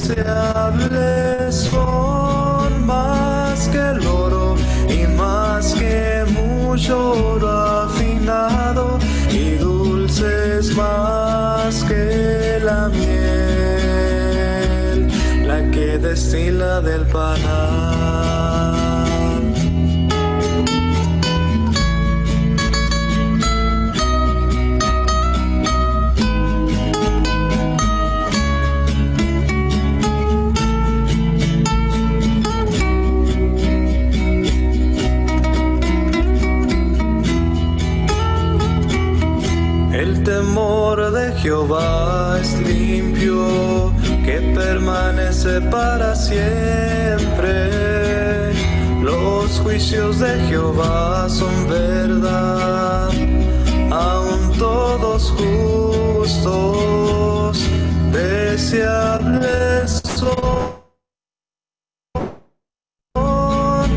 Deseables son más que el oro y más que mucho oro afinado, y dulces más que la miel, la que destila del panal. El temor de Jehová es limpio, que permanece para siempre. Los juicios de Jehová son verdad, aun todos justos. Deseables son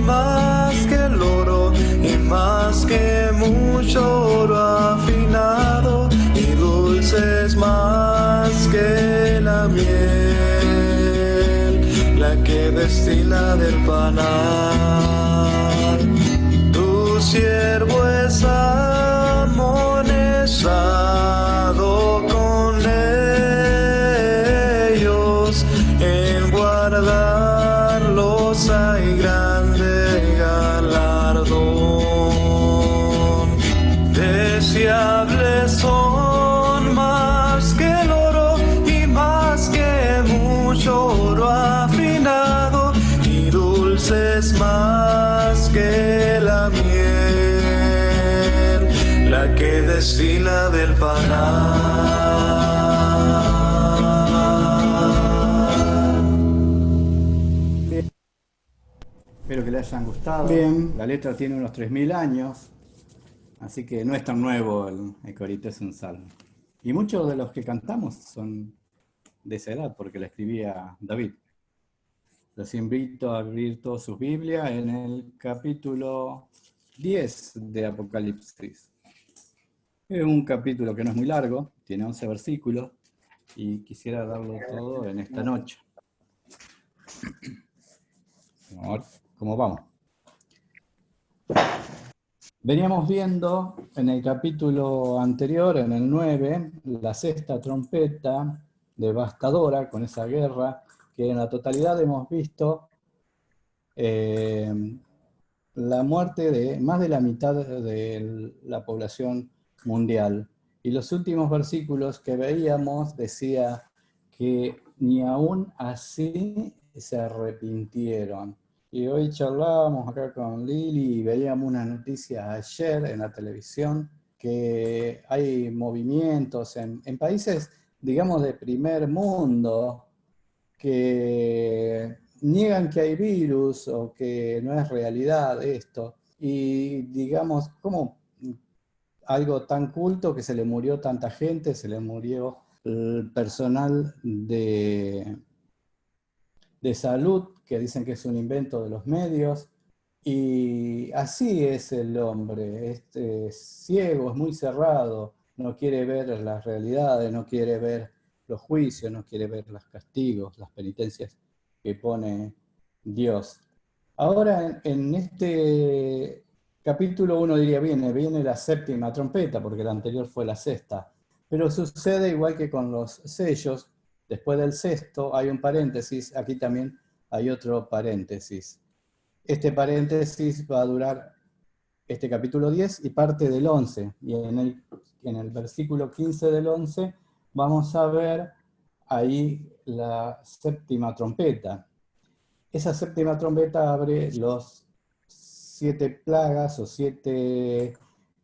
más que el oro y más que mucho oro afinado, y dulces más que la miel, la que destila del panal. Tu siervo es amonestado con ellos, en guardarlos hay grande galardón. Deseables son más que el oro y más que mucho oro afinado, y dulces más que la miel, la que destila del panal. Espero que les hayan gustado. Bien. La letra tiene unos 3000 años, así que no es tan nuevo el corito, es un salmo. Y muchos de los que cantamos son de esa edad, porque la escribía David. Los invito a abrir todas sus Biblias en el capítulo 10 de Apocalipsis. Es un capítulo que no es muy largo, tiene 11 versículos, y quisiera darlo todo en esta noche. Vamos a ver cómo vamos. Veníamos viendo en el capítulo anterior, en el 9, la sexta trompeta devastadora con esa guerra, que en la totalidad hemos visto la muerte de más de la mitad de la población mundial. Y los últimos versículos que veíamos decía que ni aún así se arrepintieron. Y hoy charlábamos acá con Lili y veíamos una noticia ayer en la televisión que hay movimientos en países, digamos, de primer mundo que niegan que hay virus o que no es realidad esto. Y digamos, como algo tan culto que se le murió tanta gente, se le murió el personal de salud, que dicen que es un invento de los medios, y así es el hombre, es ciego, es muy cerrado, no quiere ver las realidades, no quiere ver los juicios, no quiere ver los castigos, las penitencias que pone Dios. Ahora en este capítulo uno diría, viene la séptima trompeta, porque la anterior fue la sexta, pero sucede igual que con los sellos. Después del sexto hay un paréntesis, aquí también hay otro paréntesis. Este paréntesis va a durar este capítulo 10 y parte del 11. Y en el versículo 15 del 11 vamos a ver ahí la séptima trompeta. Esa séptima trompeta abre los 7 plagas o 7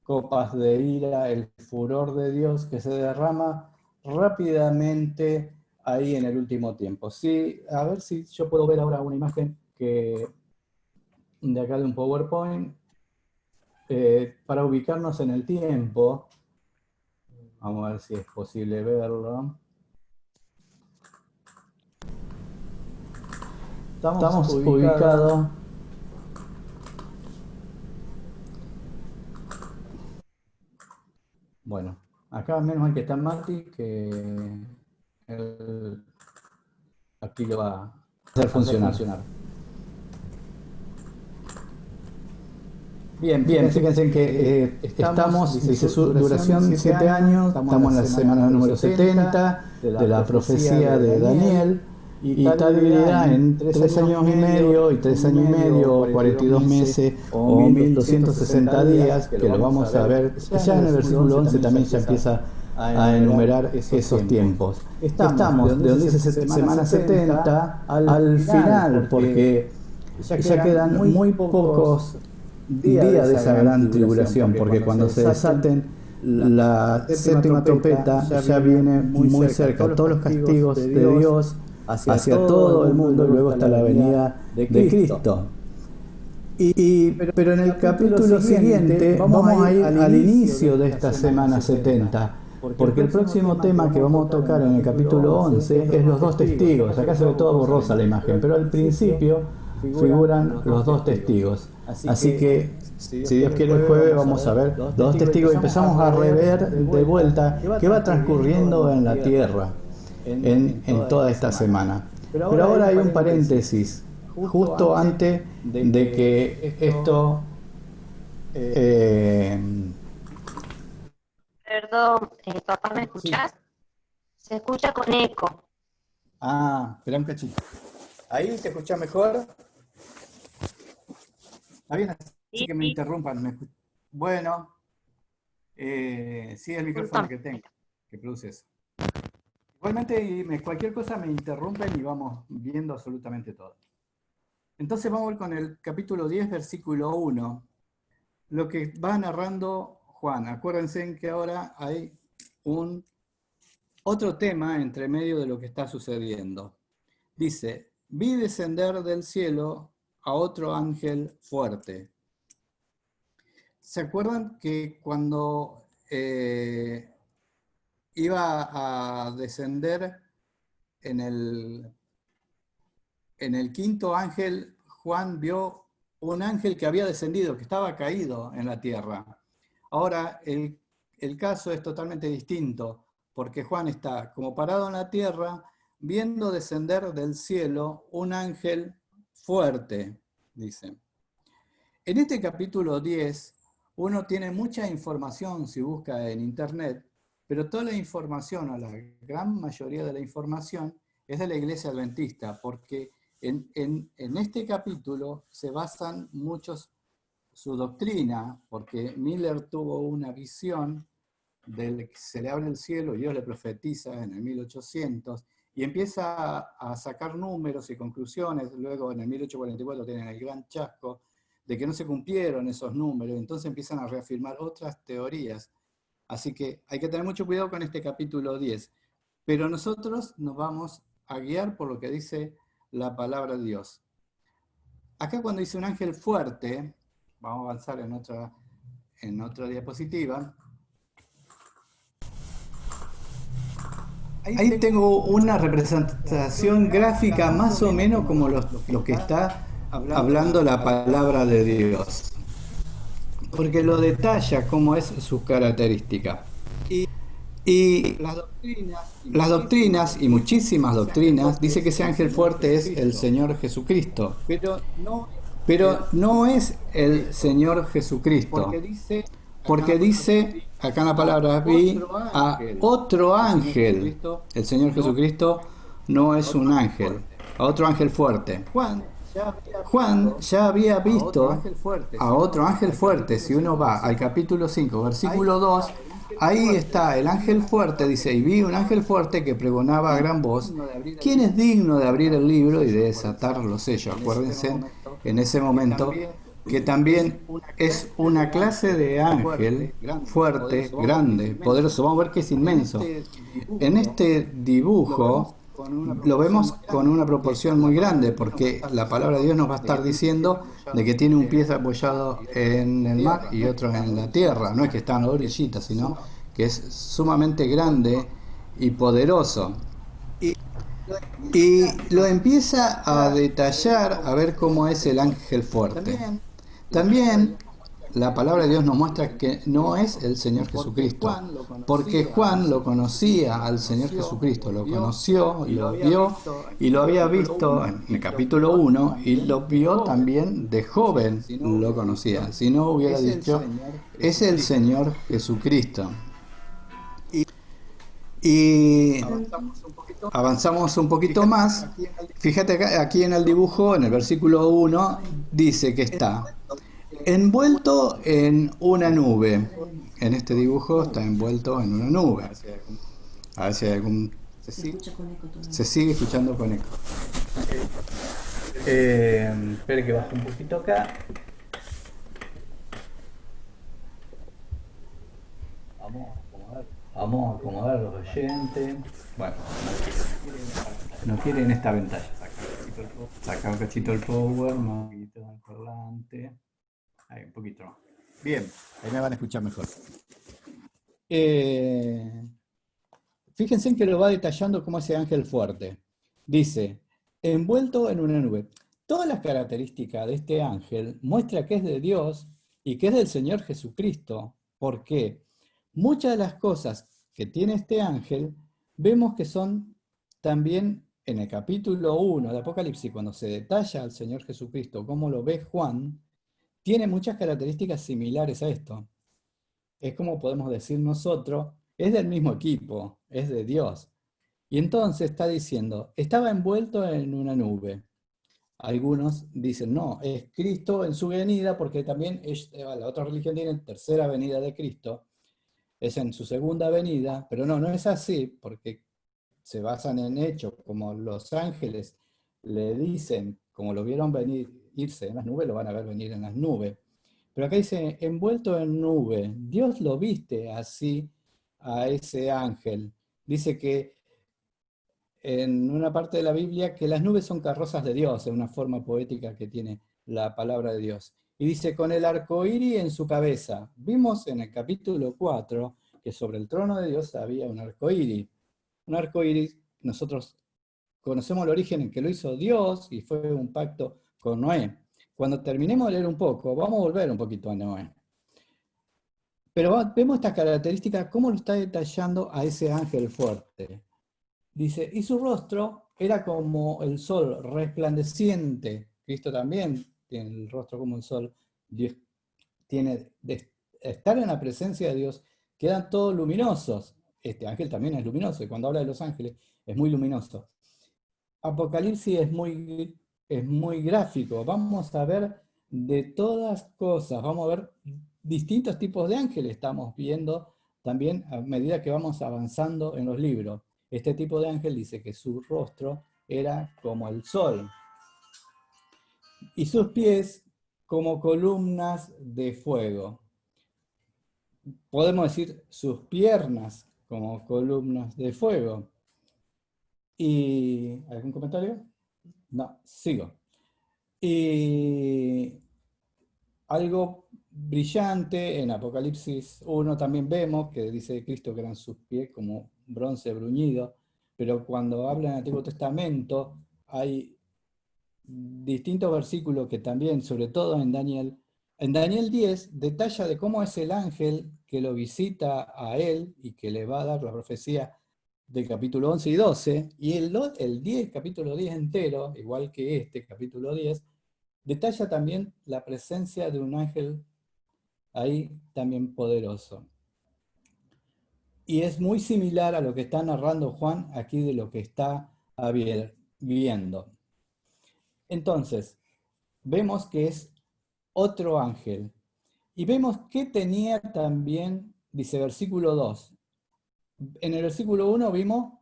copas de ira, el furor de Dios que se derrama rápidamente ahí en el último tiempo. Sí, a ver si yo puedo ver ahora una imagen de acá de un PowerPoint para ubicarnos en el tiempo. Vamos a ver si es posible verlo. Estamos ubicados bueno, acá menos mal que está Marty, que la aquí lo va a hacer funcionar. Bien, fíjense que estamos, dice su duración 7 años, estamos en la semana número 70 de la profecía de Daniel, y está dividida en 3 años y medio y 3 años y medio, o 42 meses o 1260 días, que lo vamos a ver ya en el versículo 11 también ya empieza a enumerar esos tiempos. Estamos de donde dice semana 70 al final, porque ya quedan muy pocos días de esa gran tribulación, porque cuando se desaten la séptima trompeta ya viene muy cerca, todos los castigos de Dios hacia todo el mundo, y luego está la venida de Cristo. Pero en el capítulo siguiente vamos a ir al inicio de esta semana 70, porque el próximo tema que vamos a tocar en el capítulo 11 es los 2 testigos. Acá se ve toda borrosa la imagen, pero al principio figuran los 2 testigos. Así que, si Dios quiere, el jueves vamos a ver los 2 testigos y empezamos a rever de vuelta qué va transcurriendo en la tierra en toda esta semana. Pero ahora hay un paréntesis, justo antes de que esto... Perdón, papá, ¿me escuchás? Sí. Se escucha con eco. Espera un cachito. ¿Ahí te escuchás mejor? Está bien, así que me interrumpan. Bueno, sí, el micrófono que tengo, que produce eso. Igualmente, cualquier cosa me interrumpen y vamos viendo absolutamente todo. Entonces vamos a ver con el capítulo 10, versículo 1, lo que va narrando Juan. Acuérdense que ahora hay otro tema entre medio de lo que está sucediendo. Dice: vi descender del cielo a otro ángel fuerte. ¿Se acuerdan que cuando iba a descender en el quinto ángel, Juan vio un ángel que había descendido, que estaba caído en la tierra? Ahora, el caso es totalmente distinto, porque Juan está como parado en la tierra, viendo descender del cielo un ángel fuerte, dice. En este capítulo 10, uno tiene mucha información si busca en internet, pero toda la información, o la gran mayoría de la información, es de la Iglesia Adventista, porque en este capítulo se basan muchos su doctrina, porque Miller tuvo una visión del que se le abre el cielo y Dios le profetiza en el 1800, y empieza a sacar números y conclusiones. Luego en el 1844 tienen el gran chasco de que no se cumplieron esos números, entonces empiezan a reafirmar otras teorías. Así que hay que tener mucho cuidado con este capítulo 10. Pero nosotros nos vamos a guiar por lo que dice la palabra de Dios. Acá cuando dice un ángel fuerte, vamos a avanzar en otra diapositiva. Ahí tengo una representación gráfica más o menos como lo que está hablando la palabra de Dios, porque lo detalla cómo es su característica. Y las doctrinas, y muchísimas doctrinas, dice que ese ángel fuerte es el Señor Jesucristo, pero no es el Señor Jesucristo, porque dice, acá en la palabra vi a otro ángel. El Señor Jesucristo no es un ángel, a otro ángel fuerte. Juan ya había visto a otro ángel fuerte. Si uno va al capítulo 5, versículo 2, ahí está el ángel fuerte, dice: y vi un ángel fuerte que pregonaba a gran voz: ¿quién es digno de abrir el libro y de desatar los sellos? Acuérdense en ese momento que también es una clase de ángel fuerte, grande, poderoso. Vamos a ver que es inmenso. En este dibujo lo vemos con una proporción muy grande, porque la palabra de Dios nos va a estar diciendo de que tiene un pie apoyado en el mar y otro en la tierra. No es que está en la orillita, sino que es sumamente grande y poderoso. Y lo empieza a detallar, a ver cómo es el ángel fuerte. También la palabra de Dios nos muestra que no es el Señor Jesucristo, porque Juan lo conocía al Señor Jesucristo, lo conoció, lo vio y lo había visto en el capítulo 1 y lo vio también de joven, lo conocía. Si no hubiera dicho, es el Señor Jesucristo. Y avanzamos un poquito más. Fíjate que aquí en el dibujo, en el versículo 1, dice que está envuelto en una nube. En este dibujo está envuelto en una nube. A ver si hay algún... Se sigue escuchando con eco. Espere que baje un poquito acá. Vamos a acomodar los oyentes. Bueno, no quieren esta ventana. Saca un cachito el power, un poquito el parlante. Ahí, un poquito más. Bien, ahí me van a escuchar mejor. Fíjense que lo va detallando como ese ángel fuerte. Dice, envuelto en una nube. Todas las características de este ángel muestra que es de Dios y que es del Señor Jesucristo. ¿Por qué? Muchas de las cosas que tiene este ángel vemos que son también en el capítulo 1 de Apocalipsis, cuando se detalla al Señor Jesucristo, cómo lo ve Juan, tiene muchas características similares a esto. Es como podemos decir nosotros, es del mismo equipo, es de Dios. Y entonces está diciendo, estaba envuelto en una nube. Algunos dicen, no, es Cristo en su venida, porque también la otra religión tiene tercera venida de Cristo, es en su segunda venida, pero no es así, porque se basan en hechos, como los ángeles le dicen, como lo vieron irse en las nubes, lo van a ver venir en las nubes. Pero acá dice, envuelto en nube, Dios lo viste así a ese ángel. Dice que en una parte de la Biblia que las nubes son carrozas de Dios, en una forma poética que tiene la palabra de Dios. Y dice, con el arco iris en su cabeza. Vimos en el capítulo 4 que sobre el trono de Dios había un arco iris. Un arco iris, nosotros conocemos el origen en que lo hizo Dios y fue un pacto con Noé. Cuando terminemos de leer un poco, vamos a volver un poquito a Noé. Pero vemos estas características, cómo lo está detallando a ese ángel fuerte. Dice, y su rostro era como el sol resplandeciente. Cristo también tiene el rostro como el sol. Dios tiene, de estar en la presencia de Dios, quedan todos luminosos. Este ángel también es luminoso, y cuando habla de los ángeles, es muy luminoso. Apocalipsis es muy gráfico. Vamos a ver de todas cosas, vamos a ver distintos tipos de ángeles. Estamos viendo también a medida que vamos avanzando en los libros. Este tipo de ángel dice que su rostro era como el sol y sus pies como columnas de fuego. Podemos decir sus piernas como columnas de fuego. ¿Y algún comentario? No, sigo. Y algo brillante en Apocalipsis 1 también vemos que dice de Cristo que eran sus pies como bronce bruñido, pero cuando habla en el Antiguo Testamento hay distintos versículos que también, sobre todo en Daniel 10, detalla de cómo es el ángel que lo visita a él y que le va a dar la profecía del capítulo 11 y 12, y el 10, capítulo 10 entero, igual que este capítulo 10, detalla también la presencia de un ángel ahí también poderoso. Y es muy similar a lo que está narrando Juan aquí de lo que está viendo. Entonces, vemos que es otro ángel. Y vemos que tenía también, dice versículo 2. En el versículo 1 vimos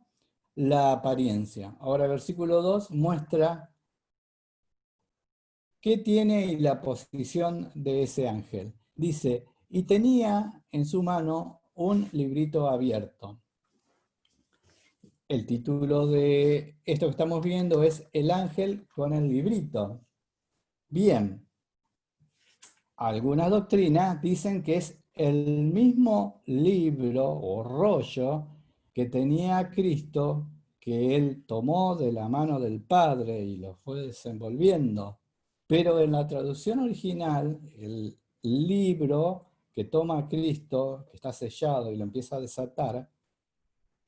la apariencia. Ahora el versículo 2 muestra qué tiene y la posición de ese ángel. Dice, y tenía en su mano un librito abierto. El título de esto que estamos viendo es El ángel con el librito. Bien, algunas doctrinas dicen que es el mismo libro o rollo que tenía Cristo, que él tomó de la mano del Padre y lo fue desenvolviendo. Pero en la traducción original, libro que toma Cristo, que está sellado y lo empieza a desatar,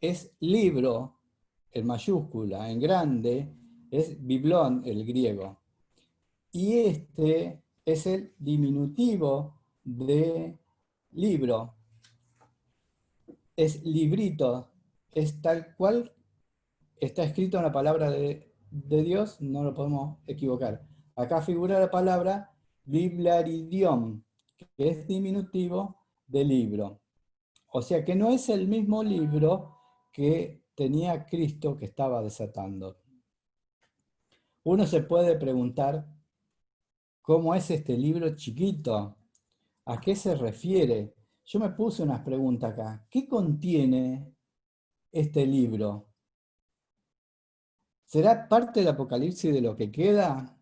es libro en mayúscula, en grande, es biblón el griego. Y este es el diminutivo de libro, es librito, es tal cual está escrito en la palabra de Dios, no lo podemos equivocar. Acá figura la palabra biblaridión, que es diminutivo de libro. O sea que no es el mismo libro que tenía Cristo que estaba desatando. Uno se puede preguntar, ¿cómo es este libro chiquito? ¿A qué se refiere? Yo me puse unas preguntas acá. ¿Qué contiene este libro? ¿Será parte del Apocalipsis de lo que queda?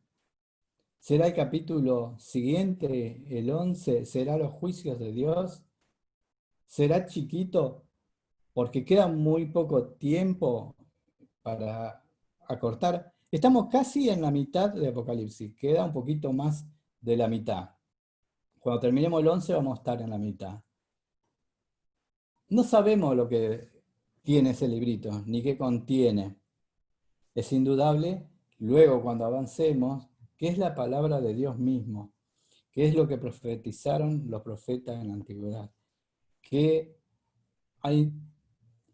¿Será el capítulo siguiente, el 11? ¿Será los juicios de Dios? ¿Será chiquito porque queda muy poco tiempo para acortar? Estamos casi en la mitad de Apocalipsis, queda un poquito más de la mitad. Cuando terminemos el 11 vamos a estar en la mitad. No sabemos lo que tiene ese librito, ni qué contiene. Es indudable, luego cuando avancemos, que es la palabra de Dios mismo, que es lo que profetizaron los profetas en la antigüedad, que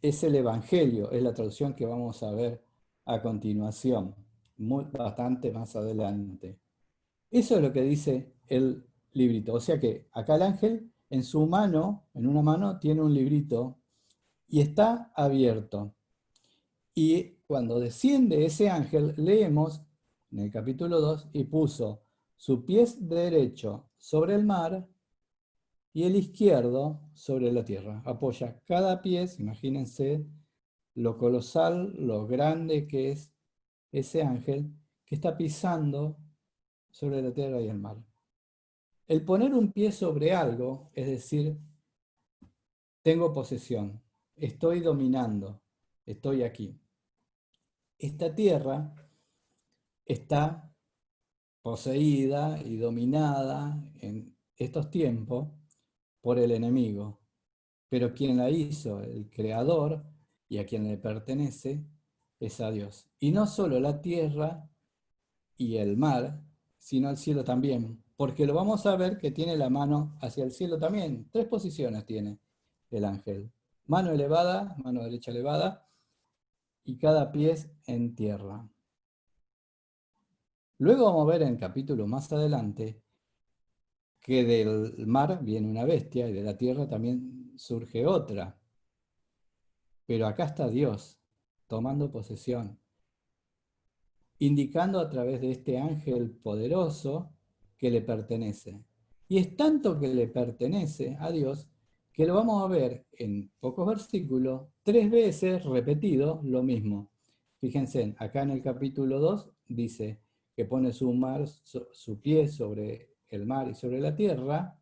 es el Evangelio, es la traducción que vamos a ver a continuación, bastante más adelante. Eso es lo que dice el librito. O sea que acá el ángel en su mano, en una mano, tiene un librito y está abierto. Y cuando desciende ese ángel, leemos en el capítulo 2, y puso su pie derecho sobre el mar y el izquierdo sobre la tierra. Apoya cada pie, imagínense lo colosal, lo grande que es ese ángel que está pisando sobre la tierra y el mar. El poner un pie sobre algo, es decir, tengo posesión, estoy dominando, estoy aquí. Esta tierra está poseída y dominada en estos tiempos por el enemigo, pero quien la hizo, el creador, y a quien le pertenece, es a Dios. Y no solo la tierra y el mar, sino el cielo también, porque lo vamos a ver que tiene la mano hacia el cielo también. 3 posiciones tiene el ángel. Mano elevada, mano derecha elevada, y cada pie en tierra. Luego vamos a ver en capítulo más adelante que del mar viene una bestia y de la tierra también surge otra. Pero acá está Dios tomando posesión, indicando a través de este ángel poderoso que le pertenece. Y es tanto que le pertenece a Dios que lo vamos a ver en pocos versículos, 3 veces repetido lo mismo. Fíjense, acá en el capítulo 2 dice que pone su pie sobre el mar y sobre la tierra.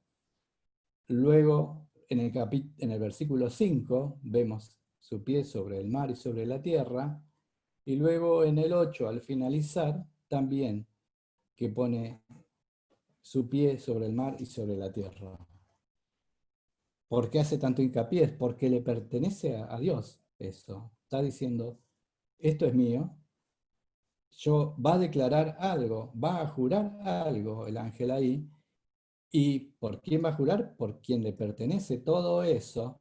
Luego en el versículo 5 vemos su pie sobre el mar y sobre la tierra. Y luego en el 8 al finalizar también que pone su pie sobre el mar y sobre la tierra. ¿Por qué hace tanto hincapié? Porque le pertenece a Dios eso. Está diciendo, esto es mío. Va a declarar algo, va a jurar algo el ángel ahí. ¿Y por quién va a jurar? Por quien le pertenece todo eso.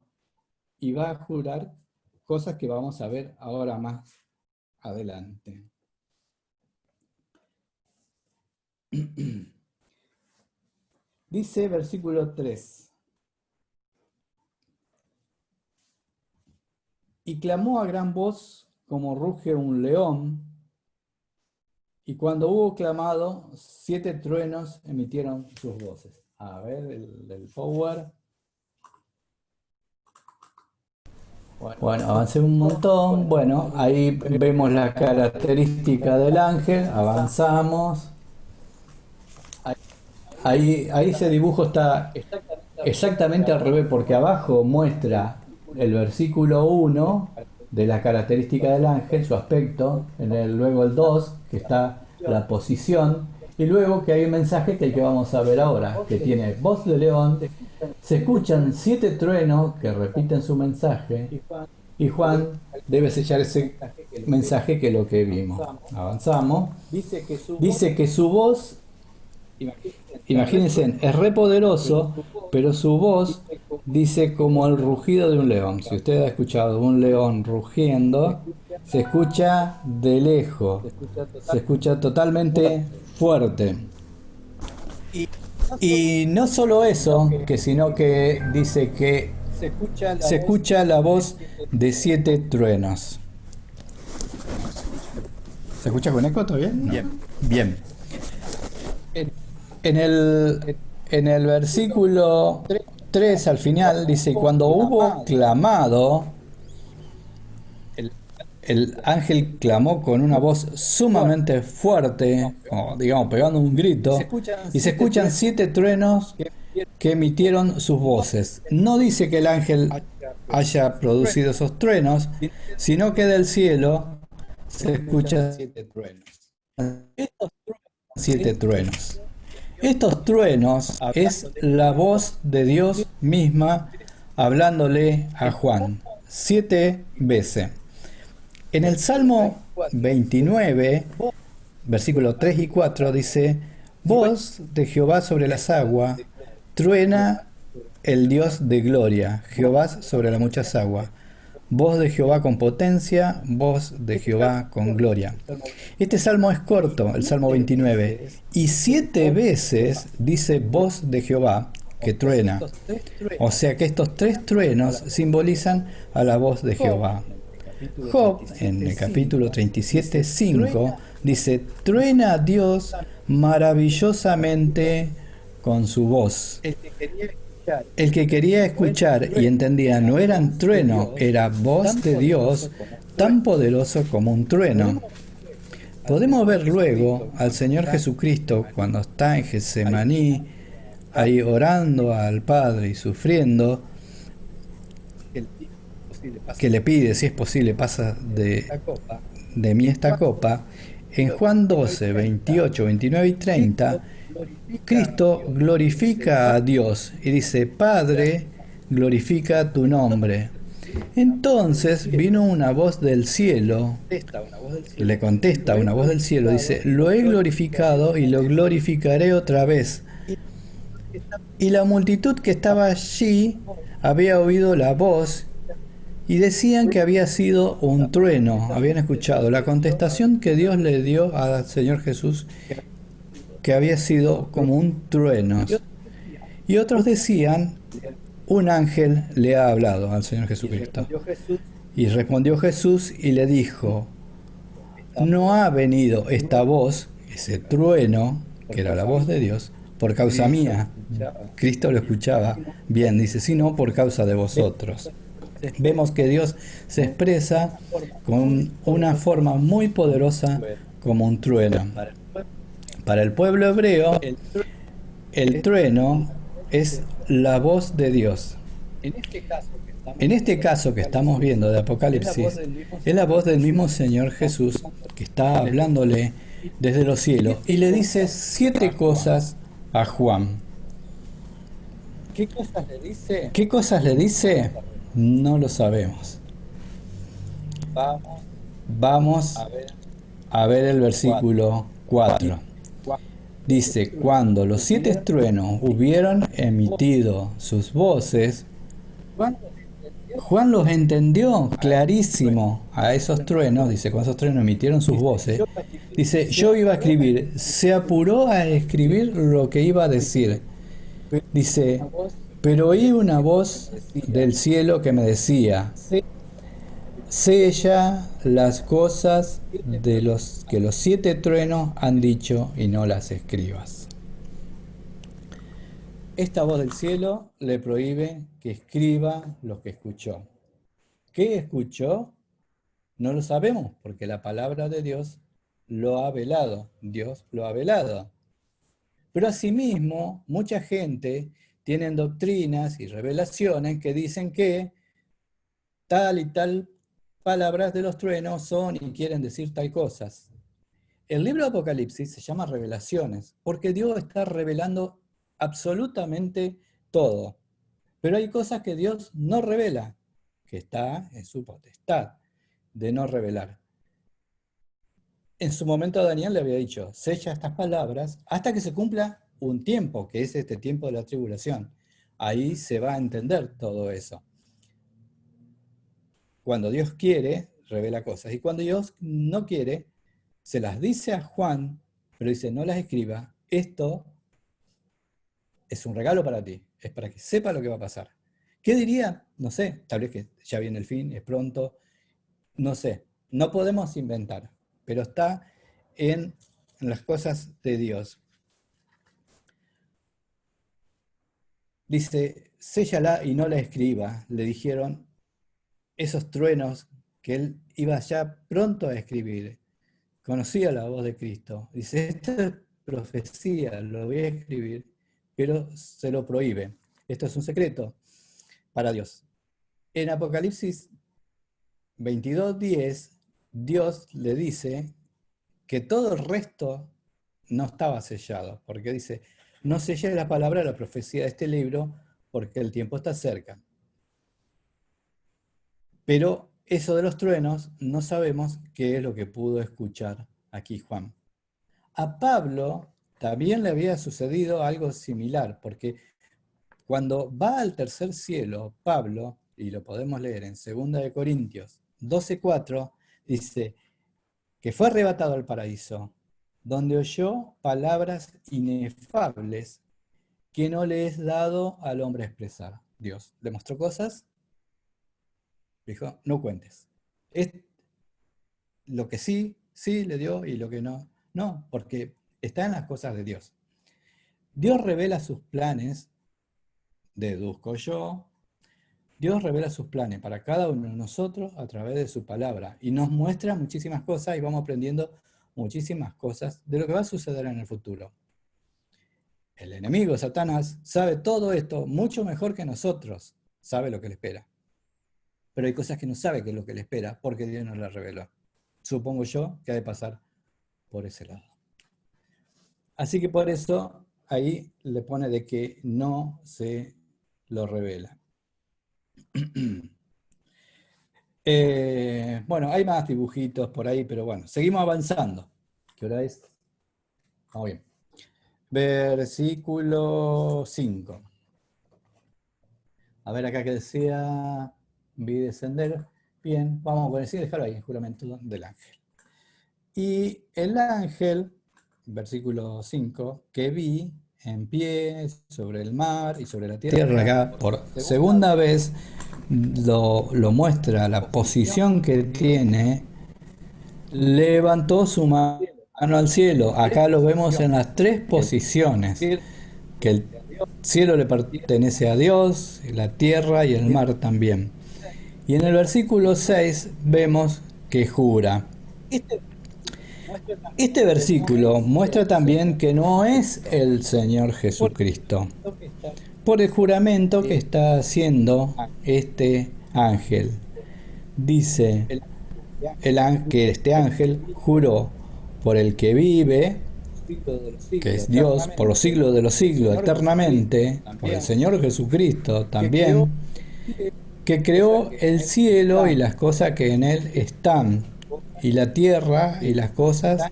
Y va a jurar cosas que vamos a ver ahora más adelante. Dice versículo 3. Y clamó a gran voz como ruge un león, y cuando hubo clamado, 7 truenos emitieron sus voces. A ver, el power. Bueno, avancé un montón. Bueno, ahí vemos la característica del ángel, avanzamos. Ahí ese dibujo está exactamente al revés, porque abajo muestra el versículo 1 de la característica del ángel, su aspecto, luego el 2, que está la posición, Y luego que hay un mensaje que es el que vamos a ver ahora, que tiene voz de león, se escuchan 7 truenos que repiten su mensaje, y Juan debe sellar ese mensaje que es lo que vimos. Avanzamos. Dice que su voz, imagínense, es re poderoso, pero su voz dice como el rugido de un león. Si usted ha escuchado un león rugiendo, se escucha de lejos, se escucha totalmente fuerte. Y no solo eso, sino que dice que se escucha la voz de 7 truenos. ¿Se escucha con eco todavía? No. Bien. En el versículo 3 al final dice, cuando hubo clamado, el ángel clamó con una voz sumamente fuerte, como digamos pegando un grito, y se escuchan 7 truenos que emitieron sus voces. No dice que el ángel haya producido esos truenos, sino que del cielo se escuchan 7 truenos. 7 truenos. Estos truenos es la voz de Dios misma hablándole a Juan 7 veces. En el Salmo 29, versículos 3 y 4 dice, voz de Jehová sobre las aguas, truena el Dios de gloria, Jehová sobre las muchas aguas. Voz de Jehová con potencia, voz de Jehová con gloria. Este salmo es corto, el Salmo 29, y 7 veces dice voz de Jehová que truena. O sea que estos 3 truenos simbolizan a la voz de Jehová. Job, en el capítulo 37, 5, dice, truena Dios maravillosamente con su voz. El que quería escuchar y entendía no eran trueno, era voz de Dios tan poderoso como un trueno. Podemos ver luego al Señor Jesucristo cuando está en Getsemaní, ahí orando al Padre y sufriendo, que le pide, si es posible, pasa de mí esta copa. En Juan 12, 28, 29 y 30, Cristo glorifica a Dios y dice, Padre, glorifica tu nombre. Entonces vino una voz del cielo, le contesta una voz del cielo, dice, lo he glorificado y lo glorificaré otra vez. Y la multitud que estaba allí había oído la voz y decían que había sido un trueno, habían escuchado la contestación que Dios le dio al Señor Jesús, que había sido como un trueno. Y otros decían, un ángel le ha hablado al Señor Jesucristo. Y respondió Jesús y le dijo, no ha venido esta voz, ese trueno, que era la voz de Dios, por causa mía. Cristo lo escuchaba bien, dice, sino por causa de vosotros. Vemos que Dios se expresa con una forma muy poderosa como un trueno. Para el pueblo hebreo, el trueno es la voz de Dios. En este caso que estamos viendo de Apocalipsis, es la voz del mismo Señor Jesús que está hablándole desde los cielos y le dice 7 cosas a Juan. ¿Qué cosas le dice? ¿Qué cosas le dice? No lo sabemos. Vamos a ver el versículo 4. Dice, cuando los 7 truenos hubieron emitido sus voces, Juan los entendió clarísimo a esos truenos, dice, cuando esos truenos emitieron sus voces, dice, yo iba a escribir, se apuró a escribir lo que iba a decir. Dice, pero oí una voz del cielo que me decía, sella las cosas de los que los 7 truenos han dicho y no las escribas. Esta voz del cielo le prohíbe que escriba lo que escuchó. ¿Qué escuchó? No lo sabemos, porque la palabra de Dios lo ha velado. Dios lo ha velado. Pero asimismo, mucha gente tiene doctrinas y revelaciones que dicen que tal y tal palabras de los truenos son y quieren decir tal cosas. El libro de Apocalipsis se llama Revelaciones, porque Dios está revelando absolutamente todo. Pero hay cosas que Dios no revela, que está en su potestad de no revelar. En su momento Daniel le había dicho, sella estas palabras hasta que se cumpla un tiempo, que es este tiempo de la tribulación. Ahí se va a entender todo eso. Cuando Dios quiere, revela cosas. Y cuando Dios no quiere, se las dice a Juan, pero dice, no las escriba. Esto es un regalo para ti. Es para que sepa lo que va a pasar. ¿Qué diría? No sé, tal vez que ya viene el fin, es pronto. No sé, no podemos inventar, pero está en las cosas de Dios. Dice, séllala y no la escriba, le dijeron esos truenos que él iba ya pronto a escribir. Conocía la voz de Cristo. Dice, esta es profecía, lo voy a escribir, pero se lo prohíbe. Esto es un secreto para Dios. En Apocalipsis 22:10, Dios le dice que todo el resto no estaba sellado, porque dice, no selle la palabra de la profecía de este libro, porque el tiempo está cerca. Pero eso de los truenos, no sabemos qué es lo que pudo escuchar aquí Juan. A Pablo también le había sucedido algo similar, porque cuando va al tercer cielo, Pablo, y lo podemos leer en 2 Corintios 12:4, dice que fue arrebatado al paraíso, donde oyó palabras inefables que no le es dado al hombre expresar. Dios le mostró cosas, dijo, no cuentes. Es lo que sí le dio, y lo que no, no, porque está en las cosas de Dios. Dios revela sus planes, deduzco yo, Dios revela sus planes para cada uno de nosotros a través de su palabra y nos muestra muchísimas cosas y vamos aprendiendo muchísimas cosas de lo que va a suceder en el futuro. El enemigo, Satanás, sabe todo esto mucho mejor que nosotros, sabe lo que le espera. Pero hay cosas que no sabe qué es lo que le espera porque Dios nos las reveló. Supongo yo que ha de pasar por ese lado. Así que por eso ahí le pone de que no se lo revela. Bueno, hay más dibujitos por ahí, pero bueno, seguimos avanzando. ¿Qué hora es? Vamos bien. Versículo 5. A ver acá que decía, vi descender. Bien, vamos a decir, dejarlo ahí, el juramento del ángel. Y el ángel, versículo 5, que vi en pie sobre el mar y sobre la tierra, acá por segunda vez lo muestra la posición que tiene, levantó su mano al cielo. Acá lo vemos en las tres posiciones, que el cielo le pertenece a Dios, la tierra y el mar también. Y en el versículo 6 vemos que jura. Este versículo muestra también que no es el Señor Jesucristo, por el juramento que está haciendo este ángel. Dice que este ángel juró por el que vive, que es Dios, por los siglos de los siglos, eternamente, por el Señor Jesucristo también, que creó el cielo y las cosas que en él están, y la tierra y las cosas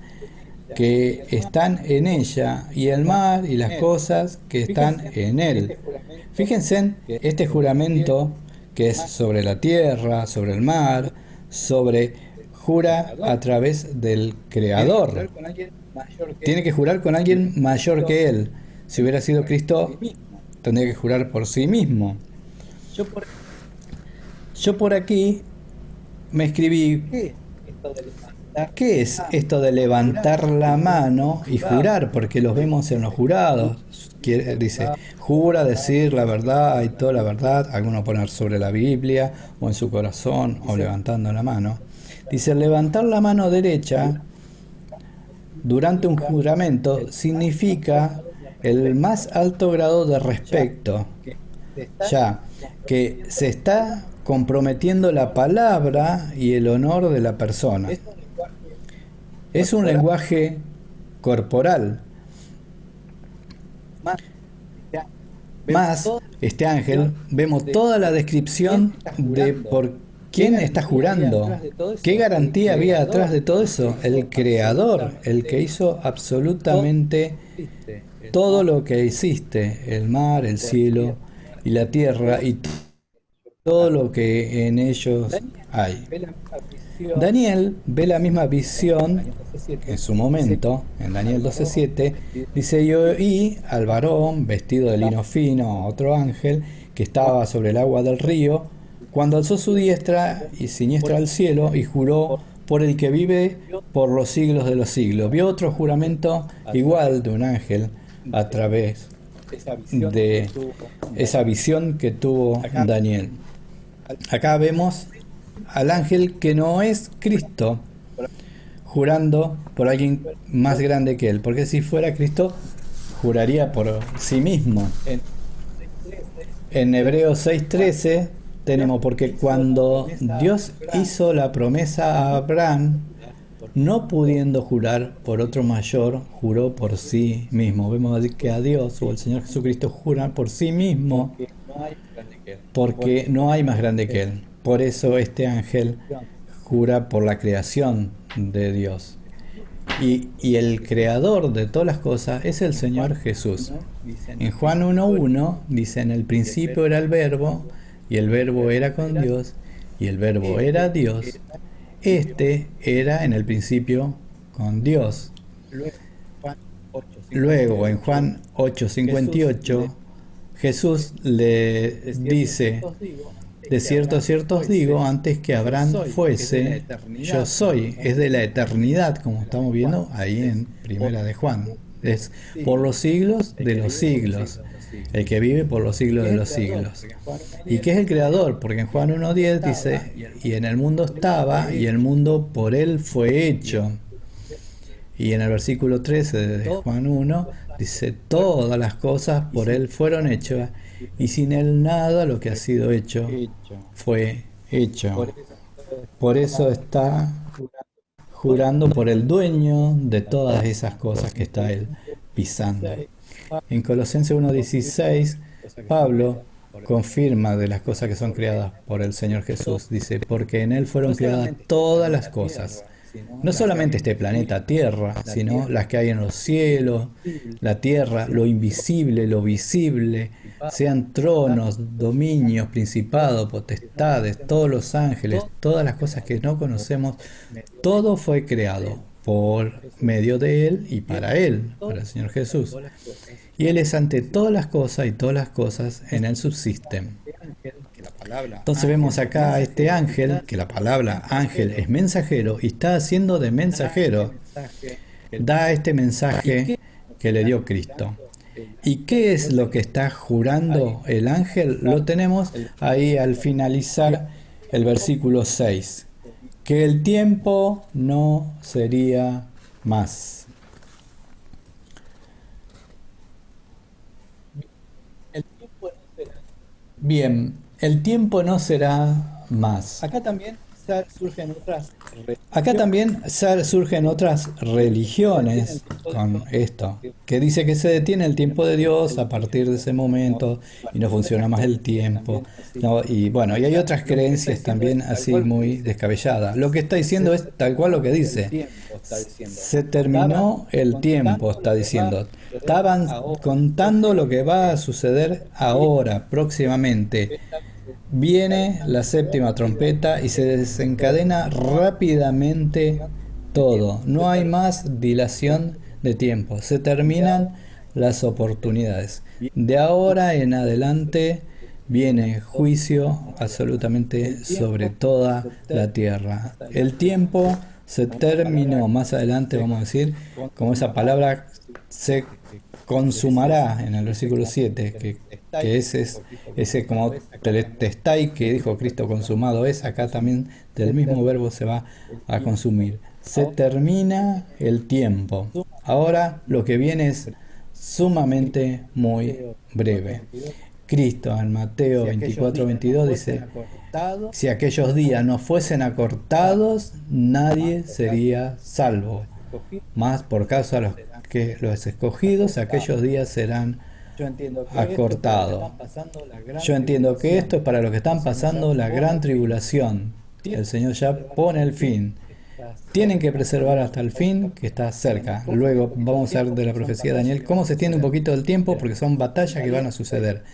que están en ella, y el mar y las cosas que están en él. Fíjense en este juramento que es sobre la tierra, sobre el mar, jura a través del Creador. Tiene que jurar con alguien mayor que él. Si hubiera sido Cristo, tendría que jurar por sí mismo. Yo por aquí me escribí, ¿qué es esto de levantar la mano y jurar? Porque los vemos en los jurados. Dice, jura decir la verdad y toda la verdad. Algunos poner sobre la Biblia o en su corazón o levantando la mano. Dice, levantar la mano derecha durante un juramento significa el más alto grado de respeto, ya que se está comprometiendo la palabra y el honor de la persona. Es un lenguaje corporal. Más, este ángel, vemos toda la descripción de por quién está jurando. ¿Qué garantía había atrás de todo eso? El Creador, el que hizo absolutamente todo lo que existe, el mar, el cielo y la tierra y todo lo que en ellos hay. Daniel ve la misma visión en su momento, en Daniel 12:7, dice: yo oí al varón vestido de lino fino, otro ángel, que estaba sobre el agua del río, cuando alzó su diestra y siniestra al cielo y juró por el que vive por los siglos de los siglos. Vio otro juramento igual de un ángel a través de esa visión que tuvo Daniel. Acá vemos al ángel que no es Cristo, jurando por alguien más grande que él, porque si fuera Cristo, juraría por sí mismo. En Hebreos 6:13 tenemos: porque cuando Dios hizo la promesa a Abraham, no pudiendo jurar por otro mayor, juró por sí mismo. Vemos que a Dios o el Señor Jesucristo jura por sí mismo, porque no hay más grande que Él. Por eso este ángel jura por la creación de Dios. Y el creador de todas las cosas es el Señor Jesús. En Juan 1:1 dice: en el principio era el Verbo, y el Verbo era con Dios, y el Verbo era Dios. Este era en el principio con Dios. Luego, en Juan 8:58, Jesús le dice: de cierto os digo, antes que Abraham fuese, yo soy. Es de la eternidad, como estamos viendo ahí en Primera de Juan. Es por los siglos de los siglos. El que vive por los siglos de los siglos. ¿Y qué es el creador? Porque en Juan 1:10 dice: y en el mundo estaba, y el mundo por él fue hecho. Y en el versículo 13 de Juan 1 dice: todas las cosas por él fueron hechas, y sin él nada lo que ha sido hecho fue hecho. Por eso está jurando por el dueño de todas esas cosas que está él pisando. En Colosenses 1:16, Pablo confirma de las cosas que son creadas por el Señor Jesús. Dice: porque en él fueron creadas todas las cosas. No solamente este planeta Tierra, sino las que hay en los cielos, la tierra, lo invisible, lo visible, sean tronos, dominios, principados, potestades, todos los ángeles, todas las cosas que no conocemos. Todo fue creado por medio de Él y para Él, para el Señor Jesús. Y Él es ante todas las cosas, y todas las cosas en Él subsisten. Entonces vemos acá a este ángel, que la palabra ángel es mensajero, y está haciendo de mensajero. Da este mensaje que le dio Cristo. ¿Y qué es lo que está jurando el ángel? Lo tenemos ahí al finalizar el versículo 6. Que el tiempo no sería más. Bien, el tiempo no será más. Acá también surgen otras religiones con esto, que dice que se detiene el tiempo de Dios a partir de ese momento y no funciona más el tiempo, ¿no? Y bueno, y hay otras creencias también así muy descabelladas. Lo que está diciendo es tal cual lo que dice. Se terminó el tiempo, está diciendo. Estaban contando lo que va a suceder ahora, próximamente. Viene la séptima trompeta y se desencadena rápidamente todo. No hay más dilación de tiempo. Se terminan las oportunidades. De ahora en adelante viene juicio absolutamente sobre toda la tierra. El tiempo se terminó. Más adelante vamos a decir, como esa palabra se consumará en el versículo 7, que ese es ese como telestai que dijo Cristo: consumado es. Acá también del mismo verbo se va a consumir. Se termina el tiempo. Ahora lo que viene es sumamente muy breve. Cristo en Mateo 24:22 dice: si aquellos días no fuesen acortados, nadie sería salvo. Mas por causa de los escogidos, aquellos días serán acortados. Yo entiendo que esto es para los que están pasando la gran tribulación. El Señor ya pone el fin. Tienen que preservar hasta el fin, que está cerca. Luego vamos a ver de la profecía de Daniel cómo se extiende un poquito el tiempo, porque son batallas que van a suceder.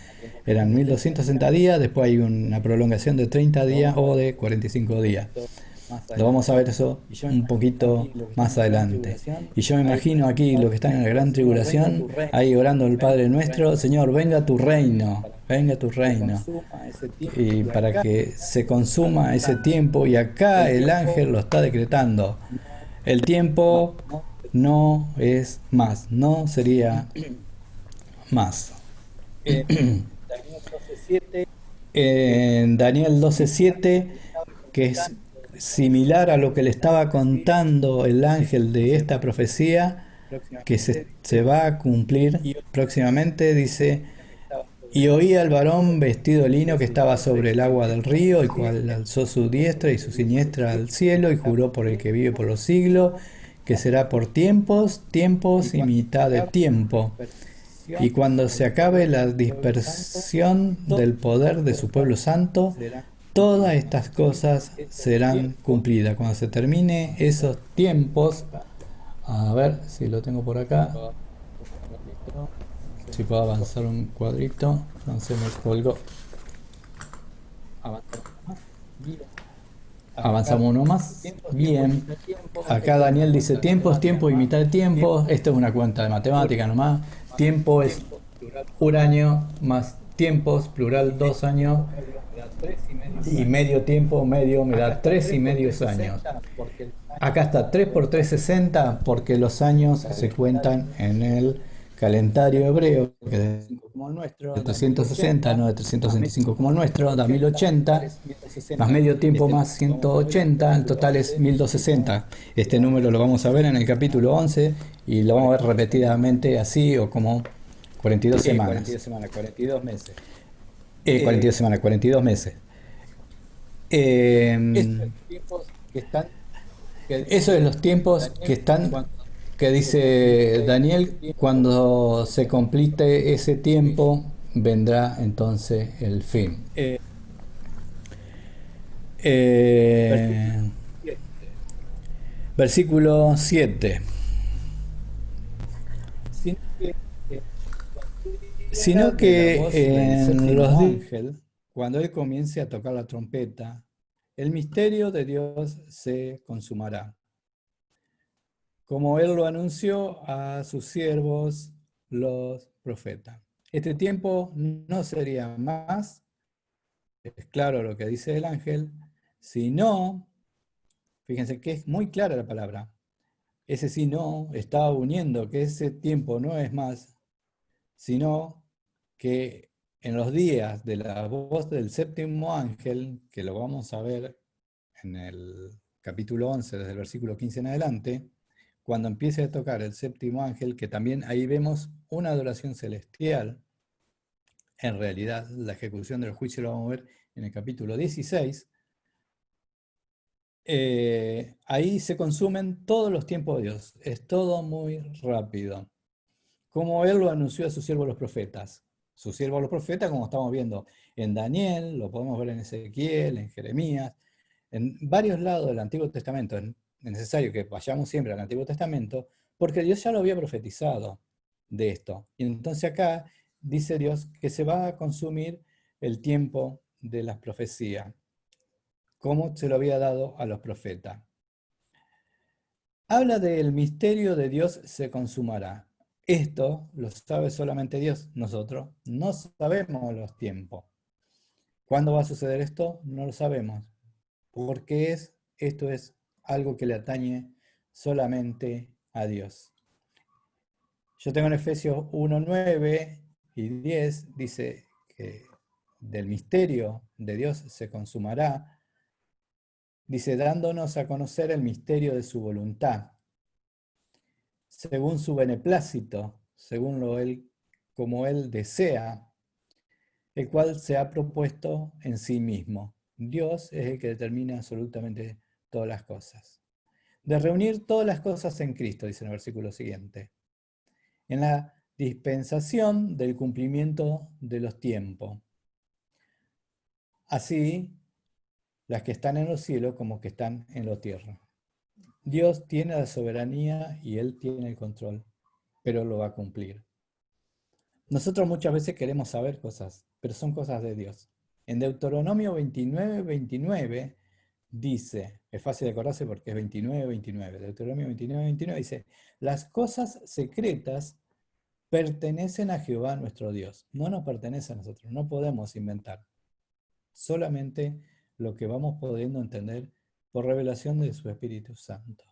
Eran 1260 días, después hay una prolongación de 30 días o de 45 días. Lo vamos a ver eso un poquito más adelante. Y yo me imagino aquí lo que están en la gran tribulación, ahí orando el Padre Nuestro: Señor, venga tu reino, venga tu reino. Y para que se consuma ese tiempo, y acá el ángel lo está decretando. El tiempo no es más, no sería más. En Daniel 12:7, que es similar a lo que le estaba contando el ángel de esta profecía, que se va a cumplir próximamente, dice: y oí al varón vestido de lino que estaba sobre el agua del río, el cual alzó su diestra y su siniestra al cielo, y juró por el que vive por los siglos, que será por tiempos, tiempos y mitad de tiempo. Y cuando se acabe la dispersión del poder de su pueblo santo, todas estas cosas serán cumplidas. Cuando se termine esos tiempos, a ver si lo tengo por acá, si puedo avanzar un cuadrito, no se me colgó. Avanzamos uno más. Bien. Acá Daniel dice tiempos, tiempo y mitad de tiempo. Esto es una cuenta de matemática nomás. Tiempo es un año más tiempos, plural 2 años. Y medio tiempo, medio me da 3 y medios años. Acá está 3 por 3, 60, porque los años se cuentan en el calendario hebreo, que es de 360, no de 365 como el nuestro, da 1080, más medio tiempo más 180, en total es 1260. Este número lo vamos a ver en el capítulo 11 y lo vamos a ver repetidamente así, o como 42 semanas. 42 meses. 42 semanas, 42 meses. Eso es los tiempos que están, que dice Daniel: cuando se complete ese tiempo, vendrá entonces el fin. Versículo 7. Sino que en los ángel, cuando él comience a tocar la trompeta, el misterio de Dios se consumará, como él lo anunció a sus siervos los profetas. Este tiempo no sería más, es claro lo que dice el ángel, sino, fíjense que es muy clara la palabra, ese sino está uniendo que ese tiempo no es más, sino que en los días de la voz del séptimo ángel, que lo vamos a ver en el capítulo 11, desde el versículo 15 en adelante, cuando empiece a tocar el séptimo ángel, que también ahí vemos una adoración celestial, en realidad la ejecución del juicio lo vamos a ver en el capítulo 16, ahí se consumen todos los tiempos de Dios, es todo muy rápido, como él lo anunció a sus siervos los profetas. Sus siervos los profetas, como estamos viendo en Daniel, lo podemos ver en Ezequiel, en Jeremías, en varios lados del Antiguo Testamento. Es necesario que vayamos siempre al Antiguo Testamento, porque Dios ya lo había profetizado de esto. Y entonces acá dice Dios que se va a consumir el tiempo de las profecías, como se lo había dado a los profetas. Habla del misterio de Dios se consumará. Esto lo sabe solamente Dios. Nosotros no sabemos los tiempos. ¿Cuándo va a suceder esto? No lo sabemos. Porque esto es algo que le atañe solamente a Dios. Yo tengo en Efesios 1, 9 y 10, dice que del misterio de Dios se consumará. Dice, dándonos a conocer el misterio de su voluntad, según su beneplácito, según como él desea, el cual se ha propuesto en sí mismo. Dios es el que determina absolutamente todas las cosas. de reunir todas las cosas en Cristo, dice en el versículo siguiente, en la dispensación del cumplimiento de los tiempos. Así, las que están en los cielos como que están en la tierra. Dios tiene la soberanía y Él tiene el control, pero lo va a cumplir. Nosotros muchas veces queremos saber cosas, pero son cosas de Dios. En Deuteronomio 29:29 dice, es fácil de acordarse porque es 29:29, Deuteronomio 29:29 dice, las cosas secretas pertenecen a Jehová nuestro Dios, no nos pertenece a nosotros, no podemos inventar. Solamente lo que vamos pudiendo entender por revelación de su Espíritu Santo.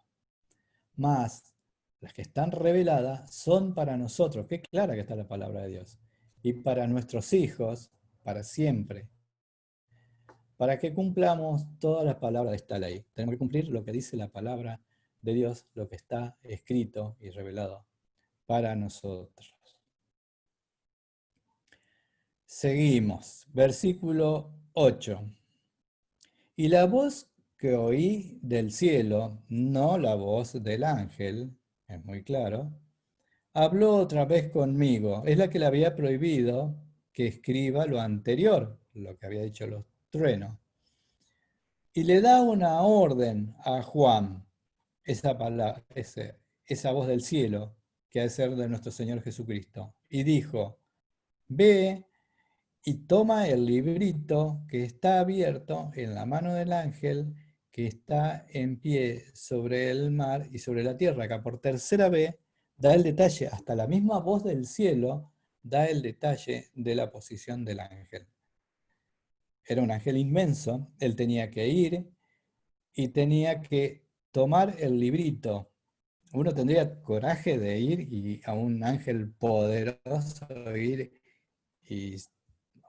Mas las que están reveladas son para nosotros, qué clara que está la palabra de Dios, y para nuestros hijos, para siempre, para que cumplamos todas las palabras de esta ley. Tenemos que cumplir lo que dice la palabra de Dios, lo que está escrito y revelado para nosotros. Seguimos, versículo 8. Y la voz que oí del cielo, no la voz del ángel, es muy claro, habló otra vez conmigo. Es la que le había prohibido que escriba lo anterior, lo que había dicho los truenos. Y le da una orden a Juan, esa voz del cielo, que ha de ser de nuestro Señor Jesucristo. Y dijo, ve y toma el librito que está abierto en la mano del ángel que está en pie sobre el mar y sobre la tierra, que por tercera vez da el detalle, hasta la misma voz del cielo da el detalle de la posición del ángel. Era un ángel inmenso, él tenía que ir y tenía que tomar el librito. Uno tendría coraje de ir y a un ángel poderoso ir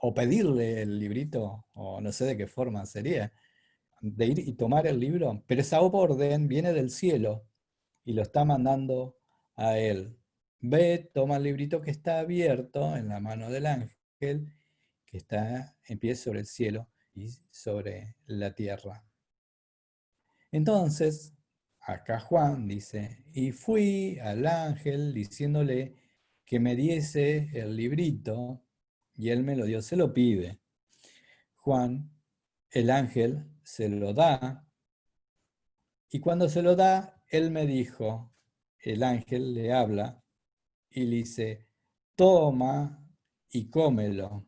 o pedirle el librito, o no sé de qué forma sería, de ir y tomar el libro, pero esa orden viene del cielo y lo está mandando a él. Ve, toma el librito que está abierto en la mano del ángel, que está en pie sobre el cielo y sobre la tierra. Entonces, acá Juan dice, y fui al ángel diciéndole que me diese el librito, y él me lo dio, se lo pide. Juan, el ángel, se lo da, y cuando se lo da, él me dijo, el ángel le habla, y le dice, toma y cómelo.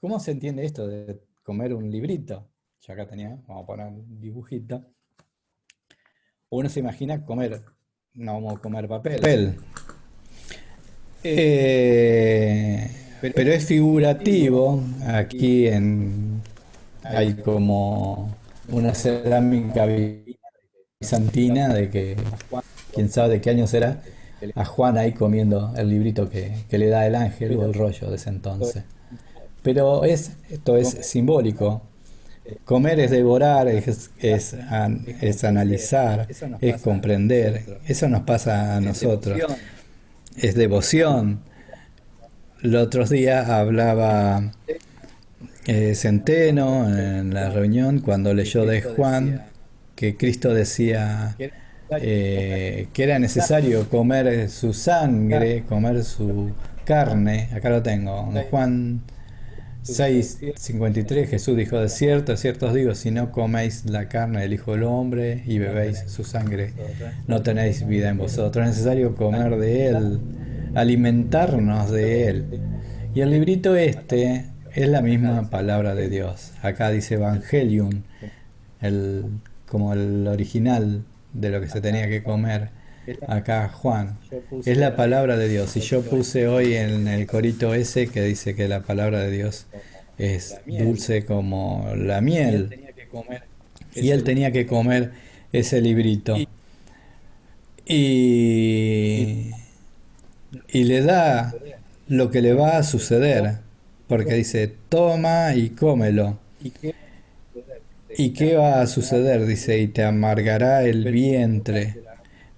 ¿Cómo se entiende esto de comer un librito? Yo acá tenía, vamos a poner un dibujito. Uno se imagina comer, no vamos a comer papel. Pero es figurativo, aquí hay como una cerámica bizantina de que, quién sabe de qué año será, a Juan ahí comiendo el librito que le da el ángel o el rollo de ese entonces. Pero esto es simbólico. Comer es devorar, es analizar, es comprender. Eso nos pasa a nosotros. Es devoción. Los otros días hablaba Centeno en la reunión cuando leyó de Juan que Cristo decía que era necesario comer su sangre, comer su carne. Acá lo tengo, en Juan 6:53 Jesús dijo, de cierto os digo, si no coméis la carne del Hijo del Hombre y bebéis su sangre, no tenéis vida en vosotros. Es necesario comer de Él, alimentarnos de Él. Y el librito es la misma palabra de Dios. Acá dice Evangelium, como el original de lo que se tenía que comer. Acá Juan, es la palabra de Dios. Y yo puse hoy en el corito ese que dice que la palabra de Dios es dulce como la miel. Y él tenía que comer ese librito. Y le da lo que le va a suceder. Porque dice, toma y cómelo. ¿Y qué va a suceder? Dice, y te amargará el vientre,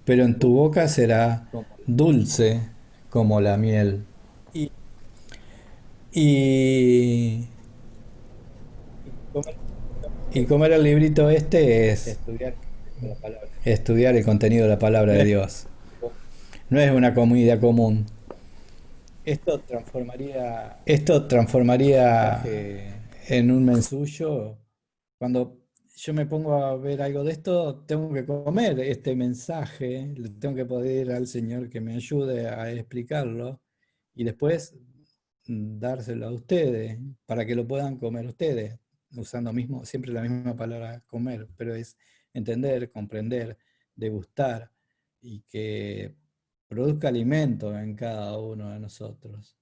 pero en tu boca será dulce como la miel. Y comer el librito es estudiar el contenido de la palabra de Dios. No es una comida común. Esto transformaría en un mensullo. Cuando yo me pongo a ver algo de esto, tengo que comer este mensaje, le tengo que pedir al Señor que me ayude a explicarlo y después dárselo a ustedes para que lo puedan comer ustedes, usando siempre la misma palabra comer, pero es entender, comprender, degustar y que produzca alimento en cada uno de nosotros.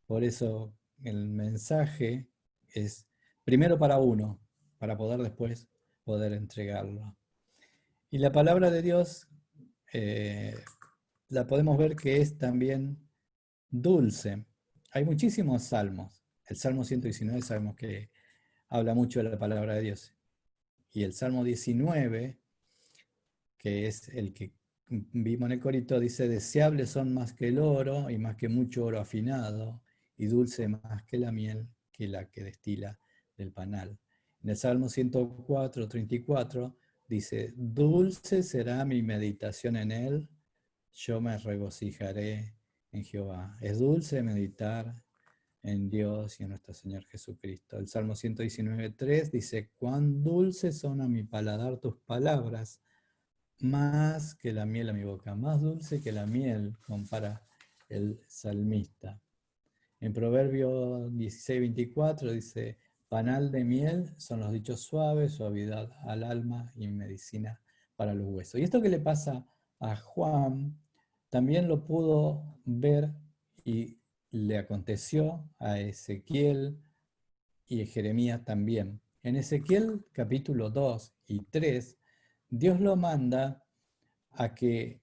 Por eso el mensaje es primero para uno, para poder después poder entregarlo. Y la palabra de Dios eh, la podemos ver que es también dulce. Hay muchísimos salmos. El Salmo 119 sabemos que habla mucho de la palabra de Dios. Y el Salmo 19, que es el que vimos en el corito, dice, deseables son más que el oro y más que mucho oro afinado, y dulce más que la miel que la que destila del panal. En el Salmo 104, 34, dice, dulce será mi meditación en él, yo me regocijaré en Jehová. Es dulce meditar en Dios y en nuestro Señor Jesucristo. El Salmo 119.3 dice, cuán dulces son a mi paladar tus palabras, más que la miel a mi boca, más dulce que la miel, compara el salmista. En Proverbio 16:24 dice, panal de miel son los dichos suaves, suavidad al alma y medicina para los huesos. Y esto que le pasa a Juan, también lo pudo ver y le aconteció a Ezequiel y a Jeremías también. En Ezequiel capítulo 2 y 3, Dios lo manda a que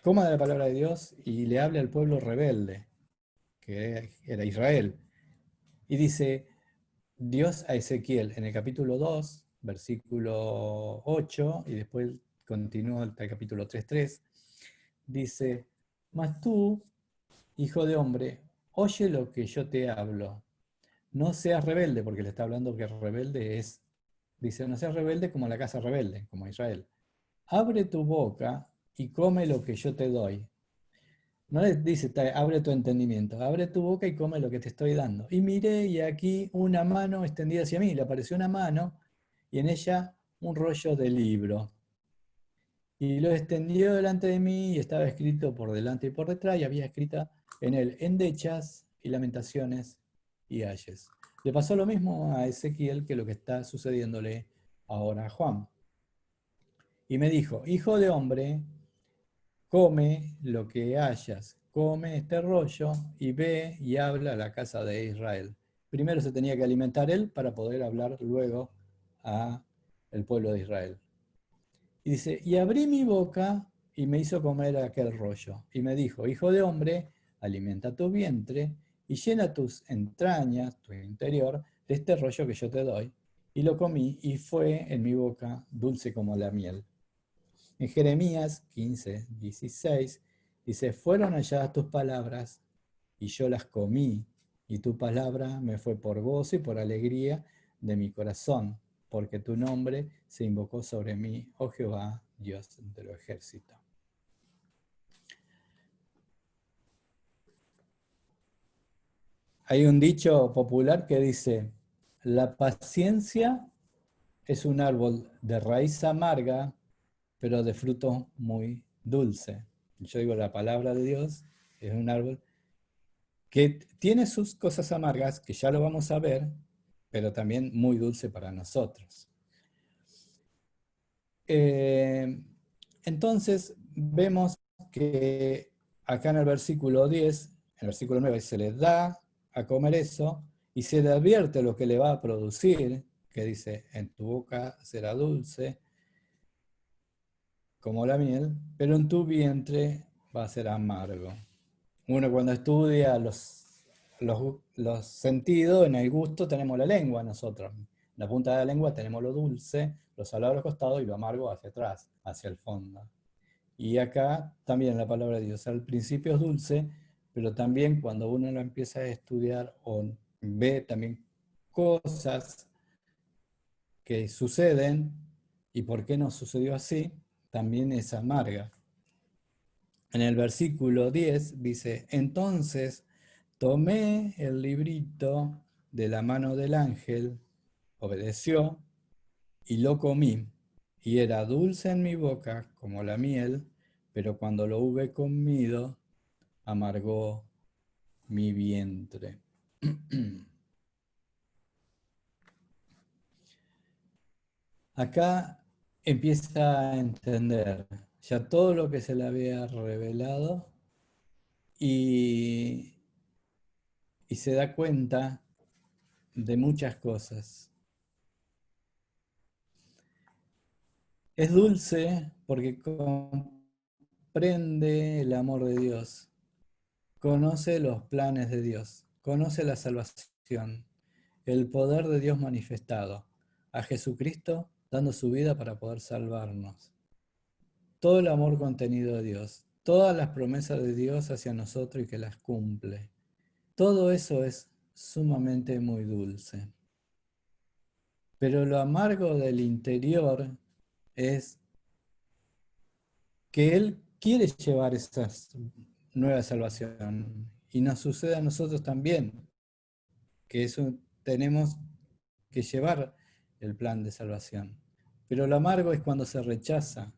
coma de la palabra de Dios y le hable al pueblo rebelde, que era Israel. Y dice Dios a Ezequiel en el capítulo 2, versículo 8, y después continúa hasta el capítulo 3:3, dice, mas tú, hijo de hombre, oye lo que yo te hablo. No seas rebelde, porque le está hablando que rebelde es, dice, no seas rebelde como la casa rebelde, como Israel. Abre tu boca y come lo que yo te doy. No le dice, abre tu entendimiento, abre tu boca y come lo que te estoy dando. Y miré y aquí una mano extendida hacia mí, le apareció una mano y en ella un rollo de libro. Y lo extendió delante de mí y estaba escrito por delante y por detrás y había escrita en él endechas y lamentaciones y ayes. Le pasó lo mismo a Ezequiel que lo que está sucediéndole ahora a Juan. Y me dijo, hijo de hombre, come lo que hayas, come este rollo y ve y habla a la casa de Israel. Primero se tenía que alimentar él para poder hablar luego a el pueblo de Israel. Y dice, y abrí mi boca y me hizo comer aquel rollo. Y me dijo, hijo de hombre, alimenta tu vientre y llena tus entrañas, tu interior, de este rollo que yo te doy. Y lo comí y fue en mi boca dulce como la miel. En Jeremías 15:16 dice, fueron halladas tus palabras y yo las comí, y tu palabra me fue por gozo y por alegría de mi corazón, porque tu nombre se invocó sobre mí, oh Jehová, Dios de los ejércitos. Hay un dicho popular que dice, la paciencia es un árbol de raíz amarga, pero de fruto muy dulce. Yo digo, la palabra de Dios es un árbol que tiene sus cosas amargas, que ya lo vamos a ver, pero también muy dulce para nosotros. Entonces, vemos que acá en el versículo 10, en el versículo 9, se le da a comer eso y se le advierte lo que le va a producir, que dice, en tu boca será dulce como la miel, pero en tu vientre va a ser amargo. Uno cuando estudia los sentidos, en el gusto tenemos la lengua nosotros. En la punta de la lengua tenemos lo dulce, lo salado a los costados y lo amargo hacia atrás, hacia el fondo. Y acá también la palabra de Dios, al principio es dulce, pero también cuando uno lo empieza a estudiar o ve también cosas que suceden, ¿Y por qué no sucedió así? También es amarga. En el versículo 10 dice, entonces tomé el librito de la mano del ángel, obedeció y lo comí. Y era dulce en mi boca como la miel, pero cuando lo hube comido, amargó mi vientre. Acá empieza a entender ya todo lo que se le había revelado y, y se da cuenta de muchas cosas. Es dulce porque comprende el amor de Dios, conoce los planes de Dios, conoce la salvación, el poder de Dios manifestado, a Jesucristo dando su vida para poder salvarnos. Todo el amor contenido de Dios, todas las promesas de Dios hacia nosotros y que las cumple. Todo eso es sumamente muy dulce. Pero lo amargo del interior es que Él quiere llevar esa nueva salvación y nos sucede a nosotros también, que eso tenemos que llevar el plan de salvación. Pero lo amargo es cuando se rechaza,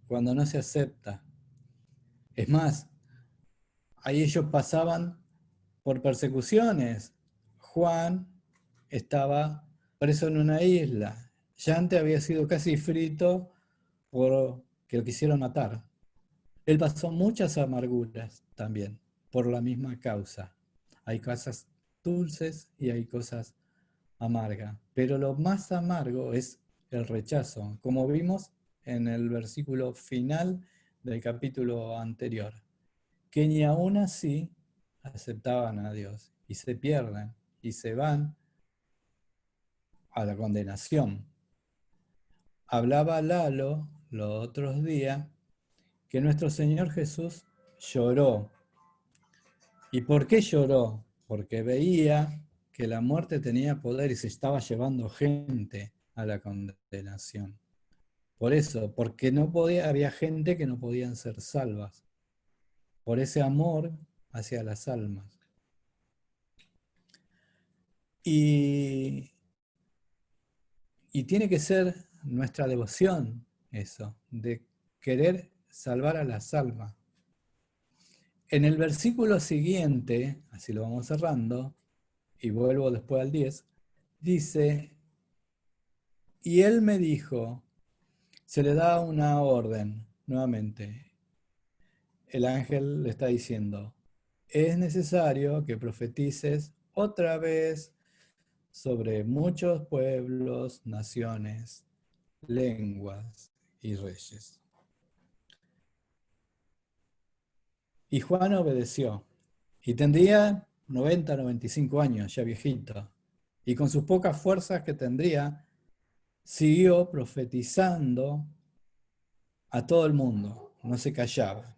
cuando no se acepta. Es más, ahí ellos pasaban por persecuciones. Juan estaba preso en una isla. Ya antes había sido casi frito por que lo quisieron matar. Él pasó muchas amarguras también por la misma causa. Hay cosas dulces y hay cosas amargas. Pero lo más amargo es el rechazo, como vimos en el versículo final del capítulo anterior, que ni aún así aceptaban a Dios y se pierden y se van a la condenación. Hablaba Lalo los otros días que nuestro Señor Jesús lloró. ¿Y por qué lloró? Porque veía que la muerte tenía poder y se estaba llevando gente a la condenación. Por eso, porque no podía, había gente que no podían ser salvas. Por ese amor hacia las almas. Y tiene que ser nuestra devoción eso, de querer salvar a las almas. En el versículo siguiente, así lo vamos cerrando, y vuelvo después al 10, dice, y él me dijo, se le da una orden, nuevamente, el ángel le está diciendo, es necesario que profetices otra vez sobre muchos pueblos, naciones, lenguas y reyes. Y Juan obedeció, y tendría 90, 95 años, ya viejito, y con sus pocas fuerzas que tendría, siguió profetizando a todo el mundo, no se callaba.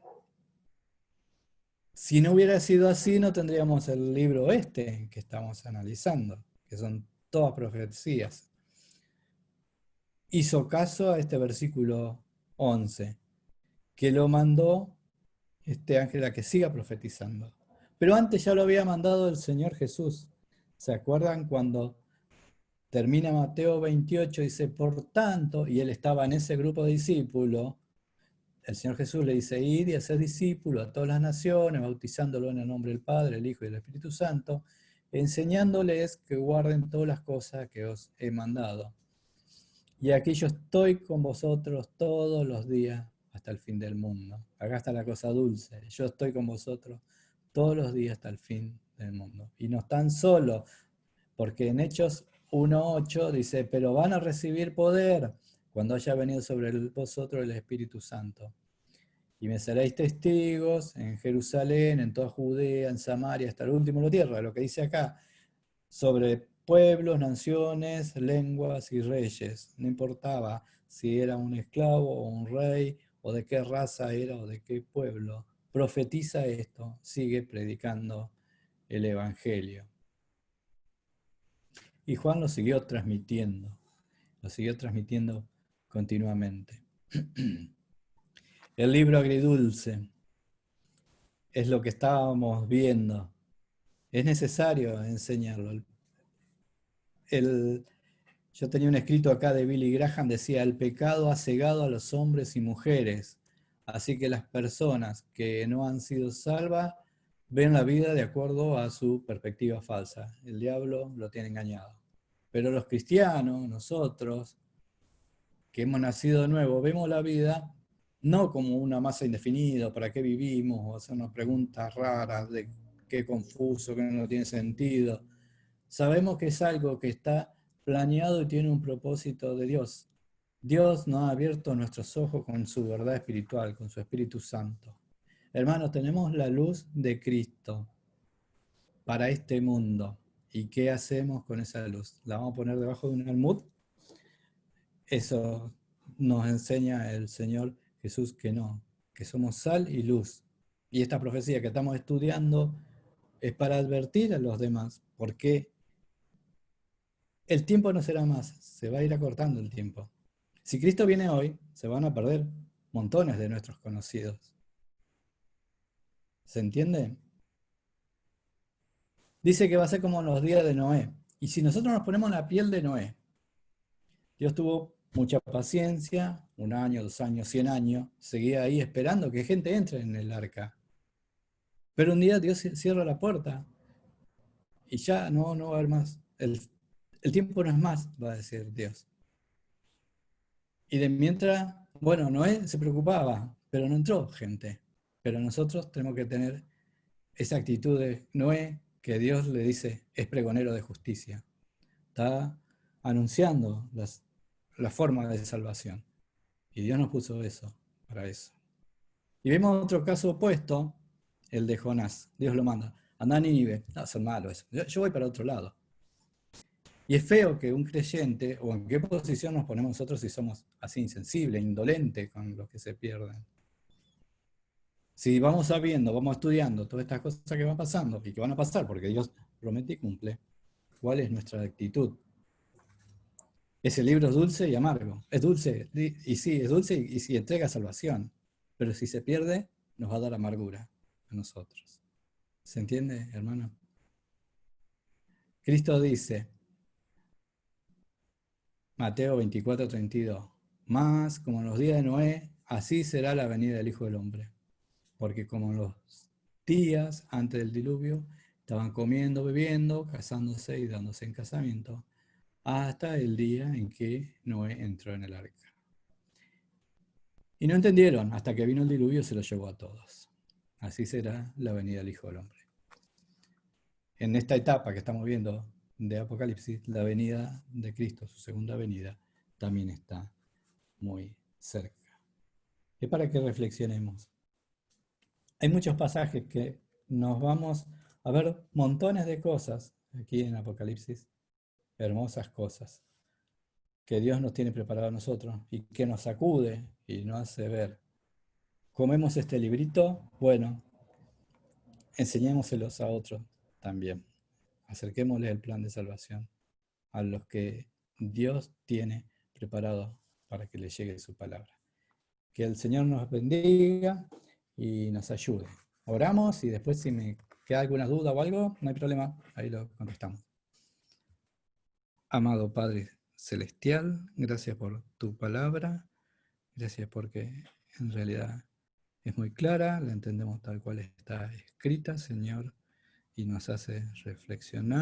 Si no hubiera sido así, no tendríamos el libro este que estamos analizando, que son todas profecías. Hizo caso a este versículo 11, que lo mandó este ángel a que siga profetizando. Pero antes ya lo había mandado el Señor Jesús. ¿Se acuerdan cuando termina Mateo 28? Dice, por tanto, y él estaba en ese grupo de discípulos, el Señor Jesús le dice, id y haced discípulos a todas las naciones, bautizándolo en el nombre del Padre, el Hijo y el Espíritu Santo, enseñándoles que guarden todas las cosas que os he mandado. Y aquí yo estoy con vosotros todos los días hasta el fin del mundo. Acá está la cosa dulce. Yo estoy con vosotros todos los días hasta el fin del mundo. Y no están solos, porque en Hechos 1:8 dice, pero van a recibir poder cuando haya venido sobre vosotros el Espíritu Santo. Y me seréis testigos en Jerusalén, en toda Judea, en Samaria, hasta el último de la tierra. Lo que dice acá, sobre pueblos, naciones, lenguas y reyes. No importaba si era un esclavo o un rey, o de qué raza era o de qué pueblo. Profetiza esto, sigue predicando el Evangelio. Y Juan lo siguió transmitiendo continuamente. El libro agridulce es lo que estábamos viendo. Es necesario enseñarlo. Yo tenía un escrito acá de Billy Graham, decía, el pecado ha cegado a los hombres y mujeres, así que las personas que no han sido salvas ven la vida de acuerdo a su perspectiva falsa. El diablo lo tiene engañado. Pero los cristianos, nosotros, que hemos nacido de nuevo, vemos la vida no como una masa indefinida, para qué vivimos, o hacernos preguntas raras de qué confuso, qué no tiene sentido. Sabemos que es algo que está planeado y tiene un propósito de Dios. Dios nos ha abierto nuestros ojos con su verdad espiritual, con su Espíritu Santo. Hermanos, tenemos la luz de Cristo para este mundo. ¿Y qué hacemos con esa luz? ¿La vamos a poner debajo de un almud? Eso nos enseña el Señor Jesús que no, que somos sal y luz. Y esta profecía que estamos estudiando es para advertir a los demás, porque el tiempo no será más, se va a ir acortando el tiempo. Si Cristo viene hoy, se van a perder montones de nuestros conocidos. ¿Se entiende? Dice que va a ser como en los días de Noé. Y si nosotros nos ponemos en la piel de Noé, Dios tuvo mucha paciencia, 1 año, 2 años, 100 años, seguía ahí esperando que gente entre en el arca. Pero un día Dios cierra la puerta y ya no va a haber más. El tiempo no es más, va a decir Dios. Y de mientras, bueno, Noé se preocupaba, pero no entró gente. Pero nosotros tenemos que tener esa actitud de Noé, que Dios le dice, es pregonero de justicia. Está anunciando la forma de salvación. Y Dios nos puso eso, para eso. Y vemos otro caso opuesto, el de Jonás. Dios lo manda. Anda a Nínive. No, son malos eso. Yo voy para otro lado. Y es feo que un creyente, o en qué posición nos ponemos nosotros si somos así insensibles, indolentes con los que se pierden. Si vamos sabiendo, vamos estudiando todas estas cosas que van pasando y que van a pasar porque Dios promete y cumple, ¿cuál es nuestra actitud? Ese libro es dulce y amargo. Es dulce, y sí, es dulce y sí, entrega salvación. Pero si se pierde, nos va a dar amargura a nosotros. ¿Se entiende, hermano? Cristo dice, Mateo 24:32, más como en los días de Noé, así será la venida del Hijo del Hombre. Porque como en los días antes del diluvio, estaban comiendo, bebiendo, casándose y dándose en casamiento, hasta el día en que Noé entró en el arca. Y no entendieron, hasta que vino el diluvio se los llevó a todos. Así será la venida del Hijo del Hombre. En esta etapa que estamos viendo de Apocalipsis, la venida de Cristo, su segunda venida, también está muy cerca. Es para que reflexionemos. Hay muchos pasajes que nos vamos a ver montones de cosas aquí en Apocalipsis, hermosas cosas, que Dios nos tiene preparado a nosotros y que nos sacude y nos hace ver. ¿Comemos este librito? Bueno, enseñémoselos a otros también. Acerquémosle el plan de salvación a los que Dios tiene preparado para que les llegue su palabra. Que el Señor nos bendiga y nos ayude. Oramos y después si me queda alguna duda o algo, no hay problema, ahí lo contestamos. Amado Padre Celestial, gracias por tu palabra, gracias porque en realidad es muy clara, la entendemos tal cual está escrita, Señor, y nos hace reflexionar.